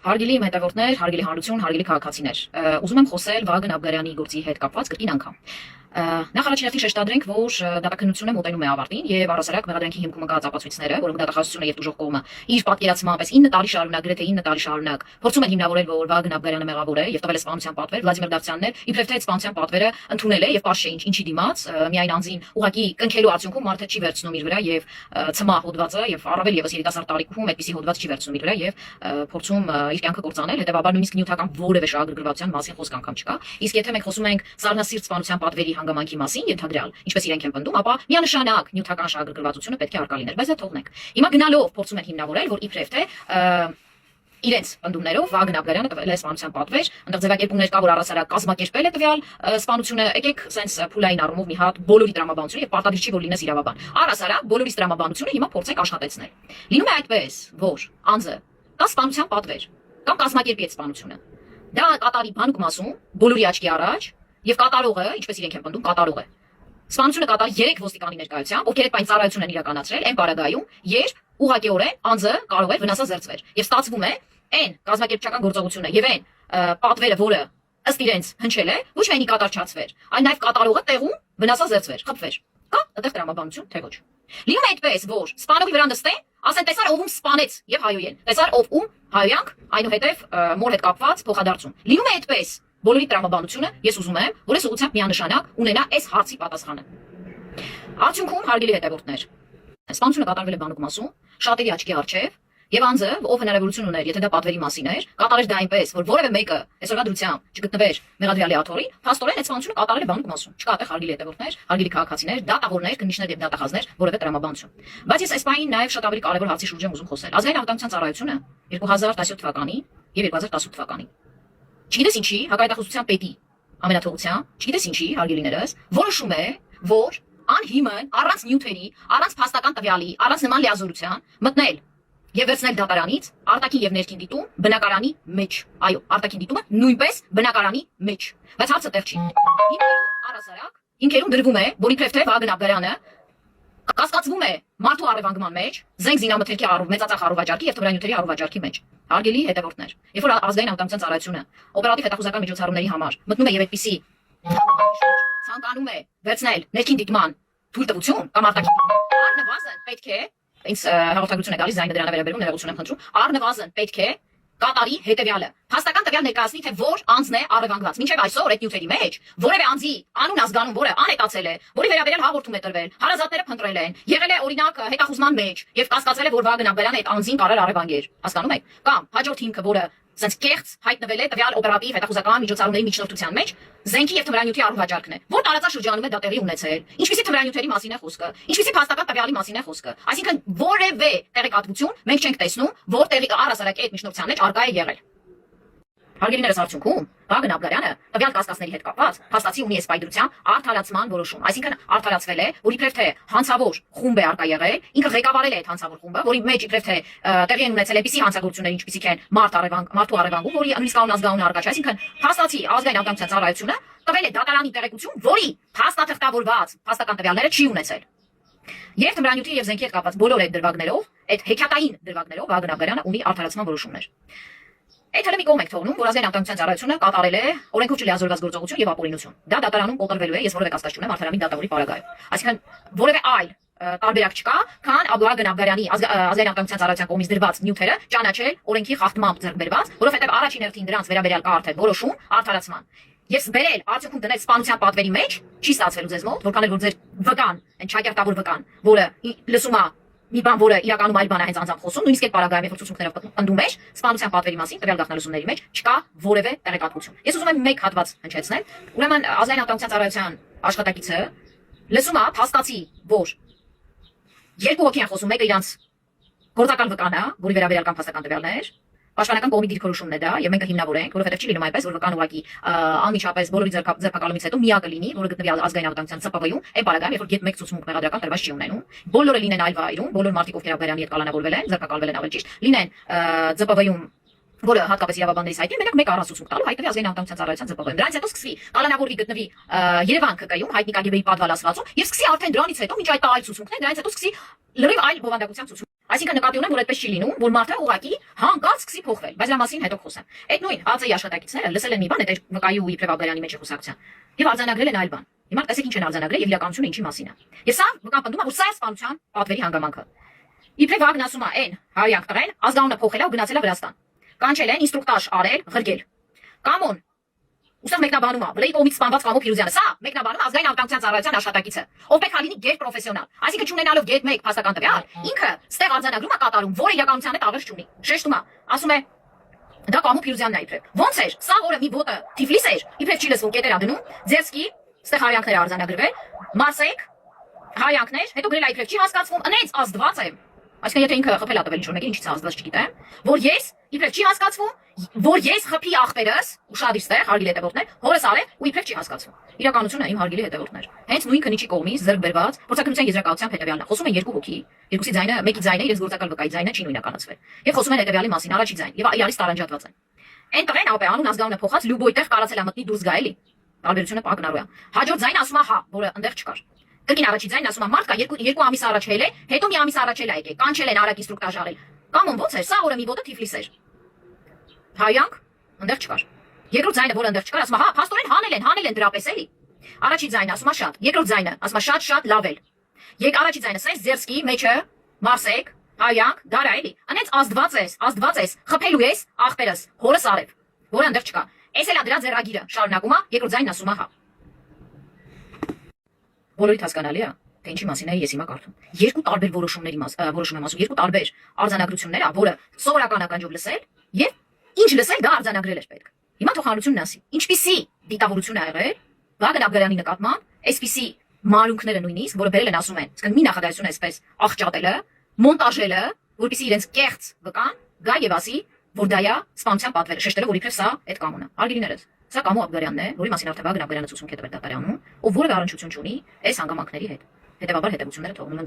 Հարգելի մետաղորդներ, հարգելի հանրություն, հարգելի քաղաքացիներ, ուզում եմ խոսել Վագն Աբգարյանի գործի հետ կապված կրկին անգամ։ Նախ առաջին հերթին շեշտադրենք, որ դատաքննությունը մոտենում է ավարտին եւ առասարակ մեղադրանքի հիմքում ըկած ապացույցները, որոնք դատախազությունը եւ դժոխ կողմը իր պատկերացման պես 9 տարի շարունակ, գրեթե 9 տարի շարունակ փորձում են հիմնավորել, որ Վագն Աբգարյանը մեղավոր է եւ տվել է սպանության պատվեր, Վլադիմիր Դավթյանն էլ իբրև թե այդ սպանության պատվերը ընդունել է եւ պարզ չէ ինչի դիմաց, միայն անձին ուղակի կնքելու արդյունքում մարդը չի վերցնում իր վրա եւ ցմահ հոդվածը եւ առավել եւս երիտասարդ տարիքում այդպիսի հոդված չի վերցնում իր վրա եւ փորձում իր կյանքը կործանել, հետեւաբար նույնիսկ նյութական որևէ շահագրգռվածության մասին խոսք անգամ չկա։ Իսկ եթե մենք խոսում ենք սառնասիրտ սպանության պատվերի հանգամանքի մասին, ենթադրյալ, ինչպես իրենք են պնդում, ապա միանշանակ նյութական շահագրգռվածությունը պետք է արկա լիներ, բայց դա թողնենք։ Հիմա գնալով փորձում են հիմնավորել, որ իբրև թե իրենց պնդումներով Վագն Աբգարյանը տվել է սպանության պատվեր, այնտեղ ձևակերպումներ կա, որ առասարակ կազմակերպել է տվյալ սպանությունը, եկեք սենց փուլային առումով մի հատ բոլորի տրամաբանությունը եւ պարտադիր չի որ լինես իրավաբան։ Առասարակ բոլորի տրամաբանությունը հիմա փորձենք աշխատեցնել։ Լինում է այդպես, որ անձը կա սպանության պատվեր կամ կազմակերպի այդ սպանությունը։ Դա կատարի բանկում ասում բոլորի աչքի առաջ եւ կատարողը, ինչպես իրենք են պնդում, կատարող է։ Սպանությունը կատարի 3 ոստիկանի ներկայությամբ, ովքեր այդ պայն ծառայություն են իրականացրել այն պարագայում, երբ ուղղակիորեն անձը կարող է վնասազերծվել եւ ստացվում է այն կազմակերպչական գործողությունը եւ այն պատվերը, որը ըստ իրենց հնչել է, ոչ միայն կատարչացվեր, այլ նաեւ կատարողը տեղում վնասազերծվեր, խփվեր։ Կա այդտեղ տրամաբանություն, թե ոչ։ Լինում է այդպես, որ սպանողի վրա նստեն, ասեն տեսար ով ում սպանեց եւ հայոյեն, տեսար ով ում հայոյանք, այնուհետեւ մոր հետ կապված փոխադարձում։ Լինում է այդպես բոլորի տրամաբանությունը, ես ուզում եմ, որ այս ուղղությամբ միանշանակ ունենա այս հարցի պատասխանը։ Արդյունքում, հարգելի հետևորդներ, սպանությունը կատարվել է բանկում ասում, շատերի աչքի առջև, եւ անձը, ով հնարավորություն ուներ, եթե դա պատվերի մասին էր, կատարեր դա այնպես, որ որևէ մեկը այսօրվա դրությամբ չգտնվեր մեղադրյալի աթոռին, փաստորեն այդ սպանությունը կատարել է բանկում ասում։ Չկա այդտեղ հարգելի հետևորդներ, հարգելի քաղաքացիներ, դատավորներ, քննիչներ եւ դատախազներ, որևէ տրամաբանություն։ Բայց ես այս պահին նաեւ շատ ավելի կարեւոր հարցի շուրջ եմ ուզում խոսել։ Ազգային անվտանգության ծառայությունը 2017 թվականի եւ 2018 թվականին չգիտես ինչի, հակահայտախոսության պետի ամենաթողության, չգիտես ինչի, հարգելիներս, որոշում է, որ անհիմն առանց նյութերի, առանց փաստական տվյալի, առանց նման լիազորության մտնել եւ վերցնել դատարանից արտաքին եւ ներքին դիտում բնակարանի մեջ։ Այո, արտաքին դիտումը նույնպես բնակարանի մեջ։ Բայց հարցը տեղ չի։ Հիմքերում առասարակ, հիմքերում դրվում է, որ իբրև թե Վագն Աբգարյանը կասկածվում է մարդու առևանգման մեջ, զենք զինամթերքի մեծածախ առողջարքի եւ թմրանյութերի առողջարքի մեջ։ Հարգելի հետևորդներ, երբ որ ազգային անվտանգության ծառայությունը օպերատիվ հետախուզական միջոցառումների համար մտնում է եւ այդպիսի ցանկանում է վերցնել ներքին դիտման թույլտվություն կամ արտաքին դիտման, առնվազն պետք է ինձ հաղորդագրություն է գալիս զայնը դրան վերաբերում ներողություն եմ խնդրում, առնվազն պետք է կատարի հետևյալը։ Փաստական տվյալ ներկայացնի, թե որ անձն է առևանգված։ Մինչև այսօր այդ նյութերի մեջ որևէ անձի անուն ազգանուն, որը անհետացել է, որի վերաբերյալ հաղորդում է տրվել, հարազատները փնտրել են, եղել է օրինակ հետախուզման մեջ եւ կասկածվել է, որ Վագն Աբգարյանը այդ անձին կարել առևանգեր։ Հասկանում եք։ Կամ հաջորդ հիմքը, որը սենց կեղծ հայտնվել է տվյալ օպերատիվ հետախուզական միջոցառումների միջնորդության մեջ, զենքի եւ թմրանյութի առողջարքն է, որ տարածաշրջանում է դա տեղի ունեցել, ինչպիսի թմրանյութերի մասին է խոսքը, ինչպիսի փաստական տվյալի մասին է խոսքը, այսինքն որևէ տեղեկատվություն մենք չենք տեսնում, որ տեղի առասարակ այդ միջնորդության մեջ արկա է եղել։ Հարգելիներս, արդյունքում Վագն Աբգարյանը տվյալ կասկածների հետ կապված փաստացի ունի սպայդրության արդարացման որոշում, այսինքն արդարացվել է, որ իբրև թե հանցավոր խումբ է արկա եղել, ինքը ղեկավարել է այդ հանցավոր խումբը, որի մեջ իբրև թե տեղի են ունեցել այնպիսի հանցագործություններ, ինչպիսիք են մարդու առևանգում, որի նույնիսկ անուն ազգանունը արկա չէ, այսինքն փաստացի ազգային անվտանգության ծառայությունը տվել է դատարանի տեղեկություն, որի փաստաթղթավորված փաստական տվյալները չի ունեցել։ Եվ թմրանյութի եւ զենքի հետ կապված բոլոր այդ դրվագներով, այդ հեքիաթային դրվագներով Վագն Աբգարյանը ունի արդարացման որոշումներ։ Այդ հələ մի կողմ եք թողնում, որ ազգային անվտանգության ծառայությունը կատարել է օրենքով չլիազորված գործողություն եւ ապօրինություն։ Դա դատարանում կոտրվելու է, ես որևէ կասկած չունեմ արդարամիտ դատավորի պարագայում։ Այսինքն որևէ այլ տարբերակ չկա, քան Վագն Աբգարյանի ազգային անվտանգության ծառայության կողմից դրված նյութերը ճանաչել օրենքի խախտմամբ ձեռք բերված, որովհետեւ առաջին հերթին դրանց վերաբերյալ կա արդեն որոշում արդարացման։ Ես բերել արդյունքում դնել սպանության պատվերի մեջ չի ստացվելու ձեզ մոտ, որքան էլ որ ձեր վկան, այն ճակերտավոր վկան, որը լսում է մի բան, որը իրականում այլ բան է հենց անձամբ խոսում, նույնիսկ այդ պարագայում երբ ցուցումներով պնդում էր սպանության պատվերի մասին տվյալ գաղտնալուծումների մեջ չկա որևէ տեղեկատվություն։ Ես ուզում եմ մեկ հատված հնչեցնել, ուրեմն ազգային անվտանգության ծառայության աշխատակիցը լսում է փաստացի, որ երկու հոգի են խոսում, մեկը իրանց գործական վկան է, որի վերաբերյալ կան փաստական տվյալներ, Պաշտպանական կողմի դիրքորոշումն է դա, եւ մենք հիմնավորենք, որովհետեւ չի լինում այնպես, որ վկան ուղղակի անմիջապես բոլորի ձերբակալումից հետո միակը լինի, որը գտնվի ազգային անվտանգության ՑՊՎ-ում, այն պարագայում, երբ որ գետ մեկ ցուցմունք մեղադրական տրված չի ունենում, բոլորը լինեն այլ վայրում, բոլոր մարդիկ ովքեր Աբգարյանի հետ կալանավորվել են, ձերբակալվել են ավելի ճիշտ, լինեն ՑՊՎ-ում, որը հատկապես իրավաբաններից հայտնի, մենակ մեկ առանց ցուցմունք տալու հայտնվի ազգային անվտանգության ծառայության ՑՊՎ-ում։ Դրանից հետո սկսվի կալանավորվի գտնվի Երևան ԿԿ-ում, հայտնի կագբեի պատվալ ասվածում, եւ սկսի արդեն դրանից հետո, մինչ այդ այլ ցուցմունքներ, դրանից հետո սկսի լրիվ այլ բովանդակության ցուցում։ Այսինքն նկատի ունեմ, որ այդպես չի լինում, որ մարդը ուղակի հանկարծ սկսի փոխվել, բայց դրա մասին հետո խոսեմ։ Այդ նույն ԱԾ-ի աշխատակիցները լսել են մի բան, այդ վկայի ու իբրև Աբգարյանի մեջ խոսակցության, եւ արձանագրել են այլ բան։ Հիմա տեսեք ինչ են արձանագրել եւ իրականությունը ինչի մասին է։ Եվ սա վկան պնդում է, որ սա է սպանության պատվերի հանգամանքը։ Իբրև Վագն ասում է, այն հայանք տղեն ազգանունը փոխել է ու գնացել է Վրաստան։ Կանչել են ինստրուկտաժ արել, ղրգել։ Կամոն Ուսավ մեկնաբանում է, բլեի կողմից սպանված Կամո Փիրուզյանը, սա մեկնաբանում է ազգային անվտանգության ծառայության աշխատակիցը, ով պետք է լինի գերպրոֆեսիոնալ, այսինքն չունենալով գետ 1 փաստական տվյալ, ինքը ստեղ արձանագրում է կատարում, որը իրականության հետ աղերս չունի։ Շեշտում է, ասում է դա Կամո Փիրուզյանն է իբրև։ Ոնց էր, սա որը մի ոտը Թիֆլիս էր, իբրև չի լսվում, կետեր ա դնում, Ձերսկի, ստեղ հայանքներ արձանագրվել, Մարսեք, հայանքներ, հետո գրել է իբրև չի հասկացվում, ընենց ազդված է։ Այսինքն եթե ինքը խփել ա տվել ինչ-որ մեկին, ինչից ազդված չգիտեմ, որ ես իբրև չի հասկացվում, որ ես խփի ախպերս, ուշադիր ստեղ հարգելի հետևորդներ, հորս արել ու իբրև չի հասկացվում։ Իրականությունը իմ հարգելի հետևորդներ։ Հենց նույն քննիչի կողմից ձեռք բերված փորձակնության եզրակացությամբ հետևյալն է։ Խոսում են երկու հոգի, երկուսի ձայնը, մեկի ձայնը իրենց գործակալ վկայի ձայնը չի նույնականացվել։ Եվ խոսում են հետևյալի մասին, առաջի ձայն, եւ իրարից տարանջատված են։ Այն տղեն ապե անուն ազգանունը փոխած լյուբոյ տեղ կարացել է մտնի դուրս գա էլի։ Տարբերությունը պակնարու է։ Հաջորդ ձայնը ասում է հա, որը այնտեղ չկար։ Կրկին առաջի ձայնն ասում է մարդ կա երկու ամիս առաջ հել է, հետո մի ամիս առաջ էլ է եկել, կանչել են արագ ինստրուկտաժ արել։ Կամոն ո՞նց էր, սա օրը մի ոտը Թիֆլիս էր։ Հայանք այնտեղ չկար։ Երկրորդ ձայնը, որը այնտեղ չկար, ասում է հա, փաստորեն հանել են դրապես էլի։ Առաջի ձայնը ասում է շատ, երկրորդ ձայնը ասում է շատ լավ էլ։ Եկ առաջի ձայնը սենց Ձերսկի մեջը, Մարսեք, հայանք, դարա էլի։ Անենց ազդված ես, խփելու ես ախպերս, հորս արև, որը այնտեղ չկա։ Էս էլ է դրա ձեռագիրը, շարունակում է, երկրորդ ձայնն ասում է հա։ Բոլորիդ հասկանալի է, թե ինչի մասին է ես հիմա կարդում։ Երկու տարբեր որոշում եմ ասում, երկու տարբեր արձանագրություններ ա, որը սովորական ականջով լսել եւ ինչ լսել դա արձանագրել էր պետք։ Հիմա թող հանրությունն ասի, ինչպիսի դիտավորություն ա եղել Վագն Աբգարյանի նկատմամբ, այսպիսի մարունքները նույնիսկ, որը բերել են ասում են, իսկ մի նախադասություն այսպես աղճատելը, մոնտաժելը, որպեսզի իրենց կեղծ վկան գա եւ ասի, որ դա է սպանության պատվերը, շեշտելով, որ իբրև սա այդ Կամոնը։ Արգելիներս, սա Կամո Աբգարյանն է, որի մասին արդեն Վագն Աբգարյանը ցուցում է տվել դատարանում, ով որևէ առնչություն չունի այս հանգամանքների հետ։ Հետևաբար հետևությունները թողնում են